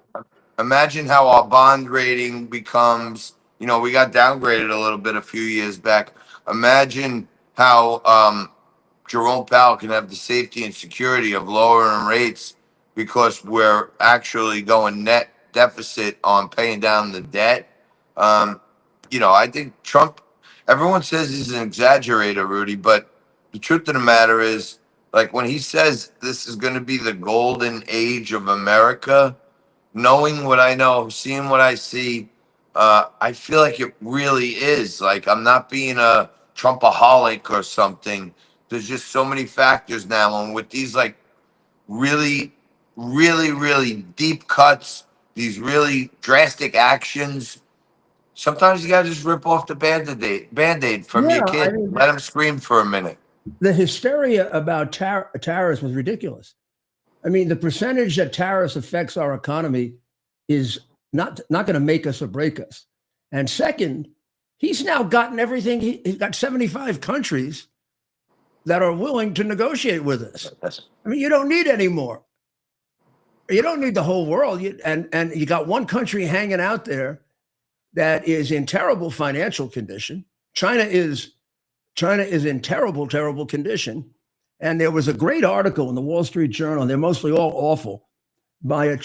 imagine how our bond rating becomes. You know, we got downgraded a little bit a few years back. Imagine how Jerome Powell can have the safety and security of lowering rates because we're actually going net deficit on paying down the debt. You know, I think Trump, everyone says he's an exaggerator, Rudy, but the truth of the matter is, like when he says this is going to be the golden age of America, knowing what I know, seeing what I see, I feel like it really is. Like I'm not being a Trumpaholic or something. There's just so many factors now, and with these like really, really deep cuts, these really drastic actions. Sometimes you gotta just rip off the band-aid from your Yeah, I kid. mean, Let him scream for a minute. the hysteria about tariffs was ridiculous. I mean, the percentage that tariffs affects our economy is not going to make us or break us. And second, he's now gotten everything. He's got 75 countries that are willing to negotiate with us. I mean, you don't need any more. You don't need the whole world. And you got one country hanging out there that is in terrible financial condition. China is in terrible condition. And there was a great article in the Wall Street Journal, and they're mostly all awful, by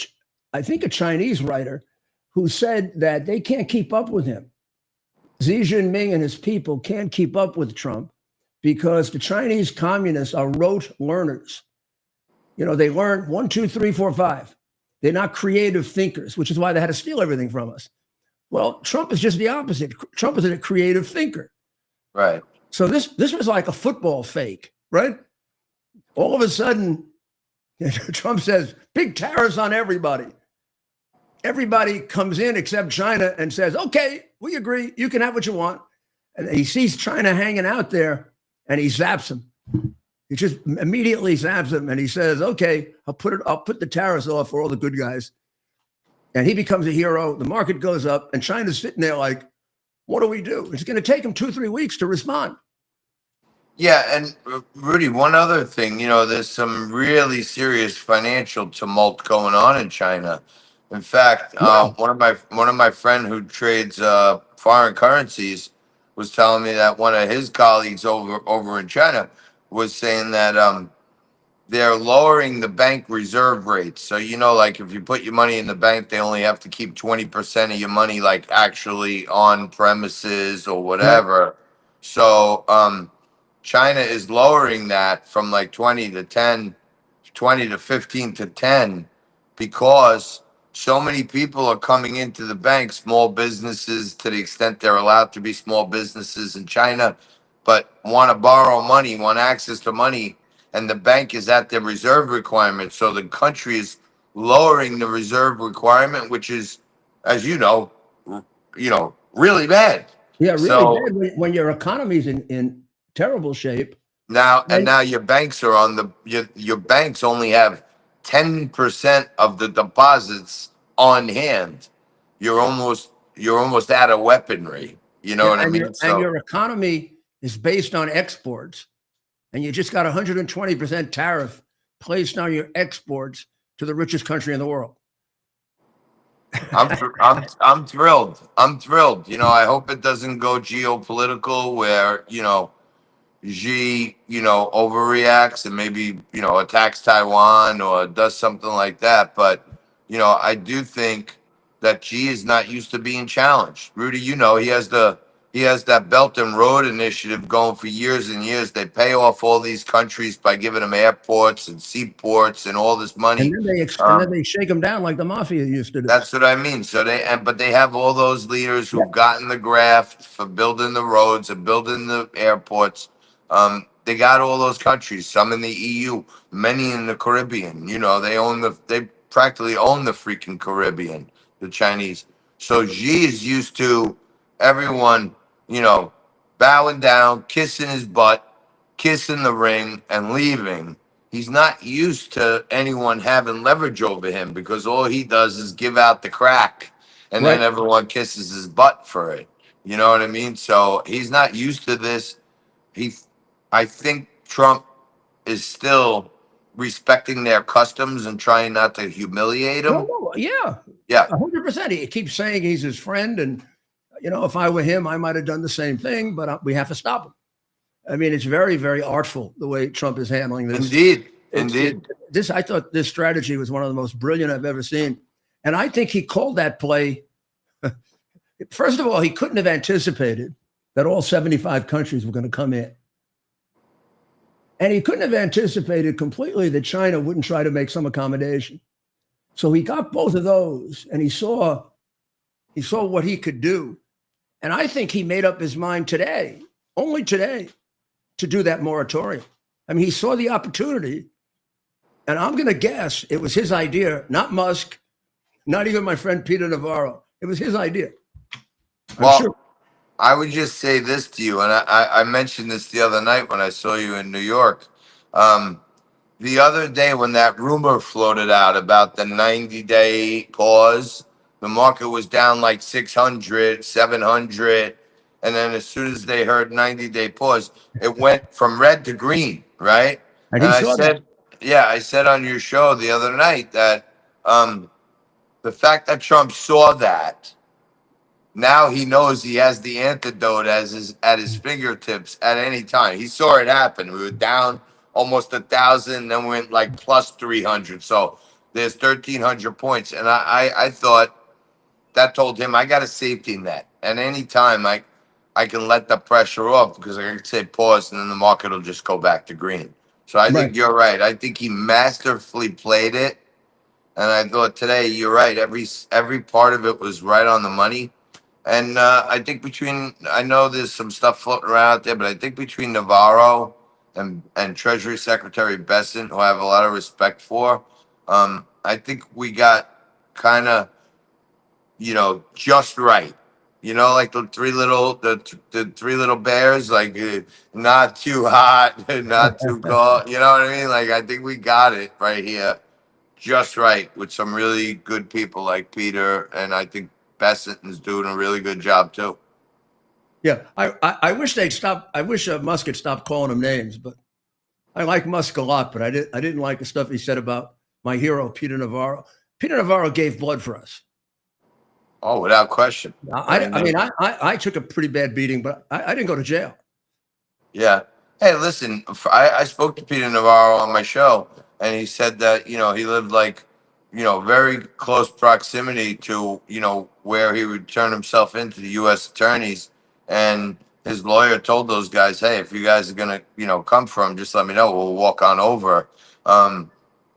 I think a Chinese writer who said that they can't keep up with him. Xi Jinping and his people can't keep up with Trump because the Chinese communists are rote learners. You know, they learn 1, 2, 3, 4, 5. They're not creative thinkers, which is why they had to steal everything from us. Well, Trump is just the opposite. Trump is a creative thinker. Right. So this was like a football fake, right? All of a sudden, Trump says, big tariffs on everybody. Everybody comes in except China and says, okay, we agree. You can have what you want. And he sees China hanging out there and he zaps him. He just immediately zaps him and he says, okay, I'll put the tariffs off for all the good guys. And he becomes a hero. The market goes up and China's sitting there like, what do we do? It's going to take him 2-3 weeks to respond. Yeah, and Rudy, one other thing, you know, there's some really serious financial tumult going on in China. In fact, one of my friend who trades foreign currencies was telling me that one of his colleagues over in China was saying that they're lowering the bank reserve rates. So, you know, like if you put your money in the bank, they only have to keep 20% of your money, like actually on premises or whatever. So, China is lowering that from like 20 to 10, 20 to 15 to 10, because so many people are coming into the bank, small businesses, to the extent they're allowed to be small businesses in China, but want to borrow money, want access to money, and the bank is at their reserve requirement. So the country is lowering the reserve requirement, which is, as really bad. Yeah, really So bad when your economy's in terrible shape. now your banks are on your banks only have 10% of the deposits on hand. You're almost out of weaponry. You know Yeah, what I and mean? your economy is based on exports, and you just got 120% tariff placed on your exports to the richest country in the world. I'm thrilled. I'm thrilled. I hope it doesn't go geopolitical where, Xi, overreacts and maybe, attacks Taiwan or does something like that. But, I do think that Xi is not used to being challenged. Rudy, he has that Belt and Road Initiative going for years and years. They pay off all these countries by giving them airports and seaports and all this money. And then they shake them down like the mafia used to do. That's what I mean. So but they have all those leaders who've gotten the graft for building the roads and building the airports. They got all those countries, some in the EU, many in the Caribbean. They practically own the freaking Caribbean, the Chinese. So Xi is used to everyone, bowing down, kissing his butt, kissing the ring, and leaving. He's not used to anyone having leverage over him, because all he does is give out the crack, and then Right. everyone kisses his butt for it. You know what I mean? So he's not used to this. I think Trump is still respecting their customs and trying not to humiliate him. No, yeah, Yeah. 100%. He keeps saying he's his friend, and if I were him, I might have done the same thing. But we have to stop him. I mean, it's very, very artful the way Trump is handling this. Indeed. I thought this strategy was one of the most brilliant I've ever seen, and I think he called that play. First of all, he couldn't have anticipated that all 75 countries were going to come in, and he couldn't have anticipated completely that China wouldn't try to make some accommodation. So he got both of those, and he saw what he could do, and I think he made up his mind today, only today, to do that moratorium. I mean, he saw the opportunity, and I'm going to guess it was his idea, not Musk, not even my friend Peter Navarro. It was his idea. Well, sure. I would just say this to you, and I mentioned this the other night when I saw you in New York. The other day when that rumor floated out about the 90-day pause, the market was down like 600, 700. And then as soon as they heard 90-day pause, it went from red to green, right? And And he I saw said, I said on your show the other night that the fact that Trump saw that, now he knows he has the antidote at his fingertips at any time. He saw it happen. We were down almost 1,000, then went like plus 300. So there's 1,300 points. And I thought that told him I got a safety net. At any time, I can let the pressure off, because I can say pause and then the market will just go back to green. So I think you're right. I think he masterfully played it. And I thought today, you're right. Every part of it was right on the money. And I think I know there's some stuff floating around out there, but I think between Navarro and Treasury Secretary Bessent, who I have a lot of respect for, I think we got kind of, just right. Like the three little bears, like not too hot, not too cold. You know what I mean? Like I think we got it right here, just right, with some really good people like Peter, and I think Bessent is doing a really good job too. Yeah, I wish they'd stop. I wish Musk had stopped calling him names, but I like Musk a lot, but I didn't like the stuff he said about my hero, Peter Navarro. Peter Navarro gave blood for us. Oh, without question. I mean, I took a pretty bad beating, but I didn't go to jail. Yeah. Hey, listen, I spoke to Peter Navarro on my show, and he said that, he lived like, very close proximity to, where he would turn himself into the U.S. attorneys. And his lawyer told those guys, hey, if you guys are going to, come from, just let me know. We'll walk on over.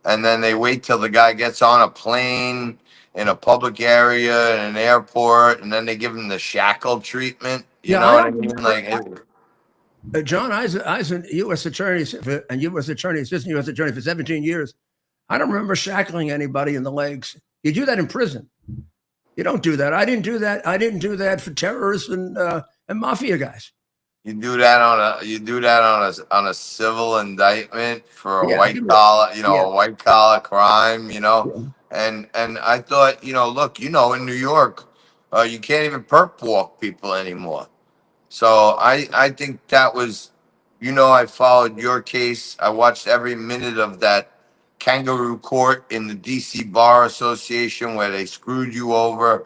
And then they wait till the guy gets on a plane in a public area in an airport, and then they give him the shackle treatment. You Yeah, know I what I don't mean? remember. Like, John Eisen, U.S. attorney, and U.S. attorney, assistant U.S. attorney for 17 years. I don't remember shackling anybody in the legs. You do that in prison. You don't do that. I didn't do that. I didn't do that for terrorists and mafia guys. you do that on a civil indictment for a Yeah, yeah, white collar crime, yeah. and I thought, look, in New York, you can't even perp walk people anymore. So I think that was, I followed your case. I watched every minute of that kangaroo court in the DC Bar Association where they screwed you over.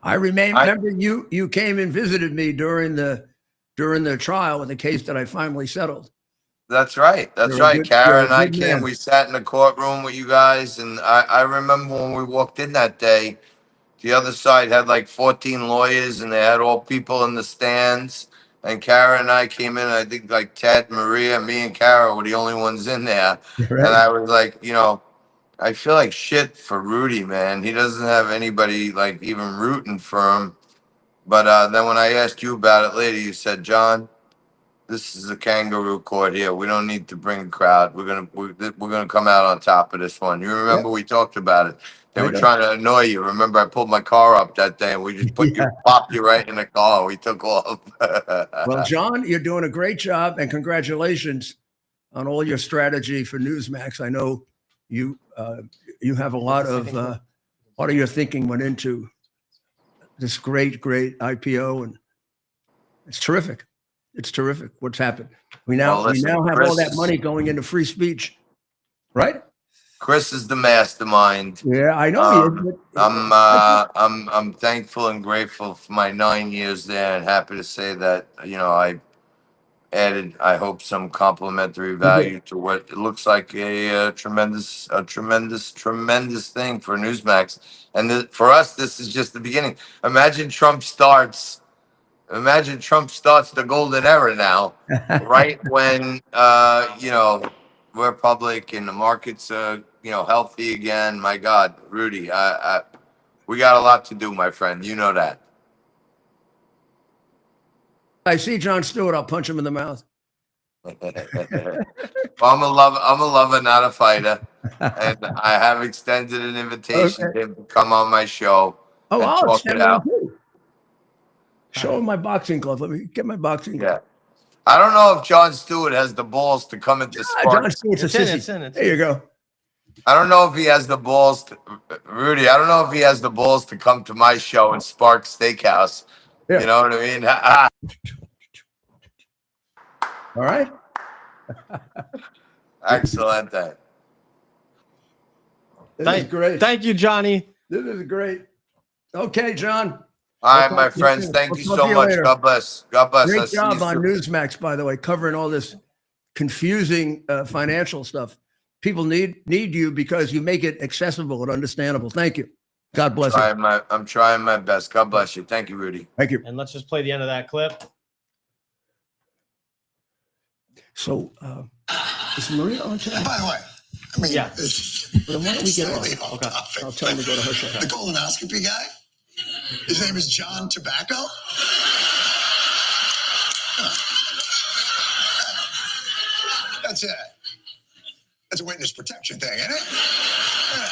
I remember you came and visited me during the trial with the case that I finally settled. That's right. That's You're a right. good, you're Kara a and I good came. man. We sat in the courtroom with you guys, and I remember when we walked in that day. The other side had like 14 lawyers, and they had all people in the stands. And Kara and I came in. I think like Ted, Maria, me, and Kara were the only ones in there. And Right. I was like, I feel like shit for Rudy, man. He doesn't have anybody like even rooting for him. But then when I asked you about it later, you said, John, this is a kangaroo court here. We don't need to bring a crowd. We're gonna come out on top of this one. You remember Yep, we talked about it. They I were know. trying to annoy you. Remember I pulled my car up that day and we just Yeah. popped you right in the car. We took off. Well, John, you're doing a great job, and congratulations on all your strategy for Newsmax. I know you you have a lot of your thinking went into this great IPO, and it's terrific. It's terrific what's happened. We Well, now listen, have all that money going into free speech, right? Chris is the mastermind. Yeah, I know he is. Um, I'm thankful and grateful for my 9 years there, and happy to say that I added, I hope, some complementary value to what it looks like a tremendous thing for Newsmax. And for us, this is just the beginning. Imagine Trump starts the golden era now, right when we're public and the markets are healthy again. My God, Rudy, we got a lot to do, my friend. You know that. I see John Stewart, I'll punch him in the mouth. Well, I'm a lover, not a fighter, and I have extended an invitation Okay. to him to come on my show Oh, and I'll talk extend it one out. too. Show him my boxing glove. Let me get my boxing glove. Yeah, I don't know if John Stewart has the balls to come into Ah, John Sparks. Stewart's a It's in, sissy. it's in, it's There you go. I don't know if he has the balls, Rudy. I don't know if he has the balls to come to my show in Spark Steakhouse. Yeah. You know what I mean? All right. Excellent. This is great. Thank you, Johnny. This is great. Okay, John. All right, We'll my talk to you friends. soon. Thank We'll you talk so to you much. later. God bless. God bless. I'll Great see you job on soon. Newsmax, by the way, covering all this confusing financial stuff. People need you because you make it accessible and understandable. Thank you. God bless you. I'm trying my best. God bless you. Thank you, Rudy. Thank you. And let's just play the end of that clip. So, is Maria on today? By the way, I mean, Yeah. Well, why don't we get slightly off? off topic, I'll tell him to go to her show. the colonoscopy guy, his name is John Tobacco. That's it. That's a witness protection thing, isn't it? Yeah.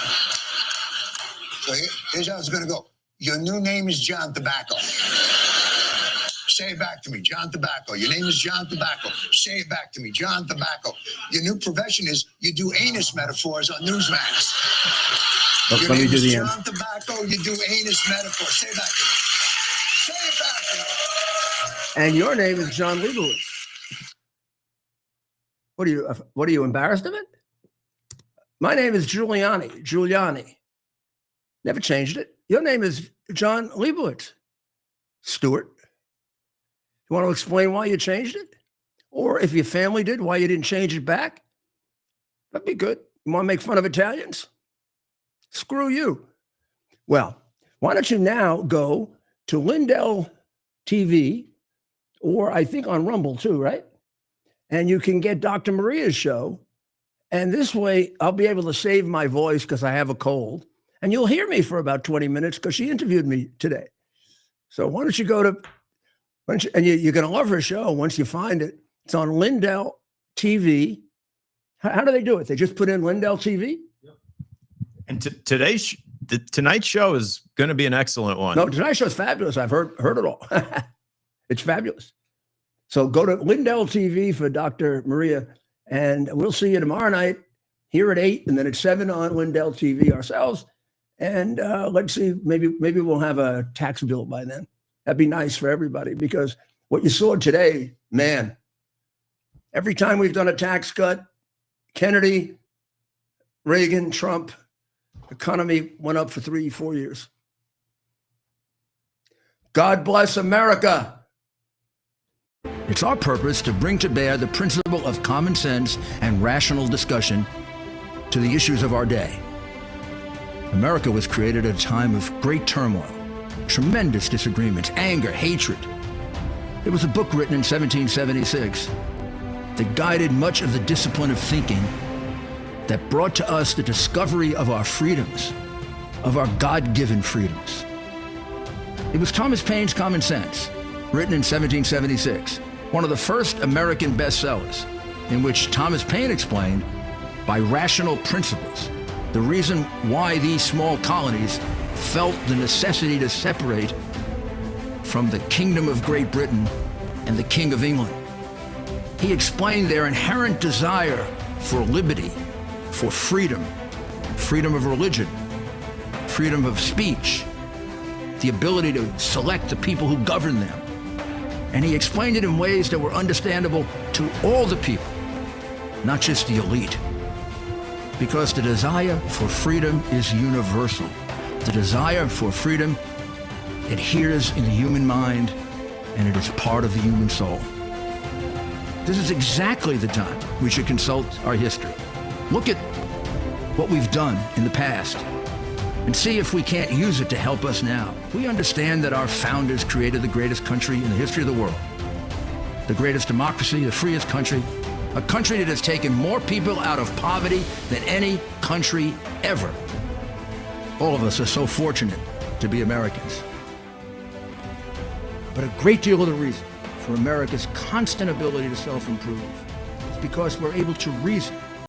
So here's how it's going to go. Your new name is John Tobacco. Say it back to me, John Tobacco. Your name is John Tobacco. Say it back to me, John Tobacco. Your new profession is you do anus metaphors on Newsmax. Your Let me name do is the end. John Tobacco. You do anus metaphors. Say it back to me. Say it back to me. And your name is John Leibowitz. What are you embarrassed of it? My name is Giuliani. Never changed it. Your name is John Leibowitz. Stewart. You want to explain why you changed it? Or if your family did, why you didn't change it back? That'd be good. You want to make fun of Italians? Screw you. Well, why don't you now go to Lindell TV, or I think on Rumble too, right? And you can get Dr. Maria's show. And this way, I'll be able to save my voice because I have a cold. And you'll hear me for about 20 minutes because she interviewed me today. So why don't you go to, and you're going to love her show once you find it. It's on Lindell TV. How do they do it? They just put in Lindell TV? And tonight's show is going to be an excellent one. No, tonight's show is fabulous. I've heard it all. It's fabulous. So go to Lindell TV for Dr. Maria, and we'll see you tomorrow night here at 8, and then at 7 on Lindell TV ourselves. And let's see, maybe we'll have a tax bill by then. That'd be nice for everybody, because what you saw today, man, every time we've done a tax cut, Kennedy, Reagan, Trump, economy went up for 3-4 years. God bless America. It's our purpose to bring to bear the principle of common sense and rational discussion to the issues of our day. America was created at a time of great turmoil, tremendous disagreements, anger, hatred. There was a book written in 1776 that guided much of the discipline of thinking that brought to us the discovery of our freedoms, of our God-given freedoms. It was Thomas Paine's Common Sense, written in 1776, one of the first American bestsellers, in which Thomas Paine explained, by rational principles, the reason why these small colonies felt the necessity to separate from the Kingdom of Great Britain and the King of England. He explained their inherent desire for liberty, for freedom, freedom of religion, freedom of speech, the ability to select the people who govern them. And he explained it in ways that were understandable to all the people, not just the elite. Because the desire for freedom is universal. The desire for freedom adheres in the human mind, and it is part of the human soul. This is exactly the time we should consult our history. Look at what we've done in the past and see if we can't use it to help us now. We understand that our founders created the greatest country in the history of the world, the greatest democracy, the freest country, a country that has taken more people out of poverty than any country ever. All of us are so fortunate to be Americans. But a great deal of the reason for America's constant ability to self-improve is because we're able to reason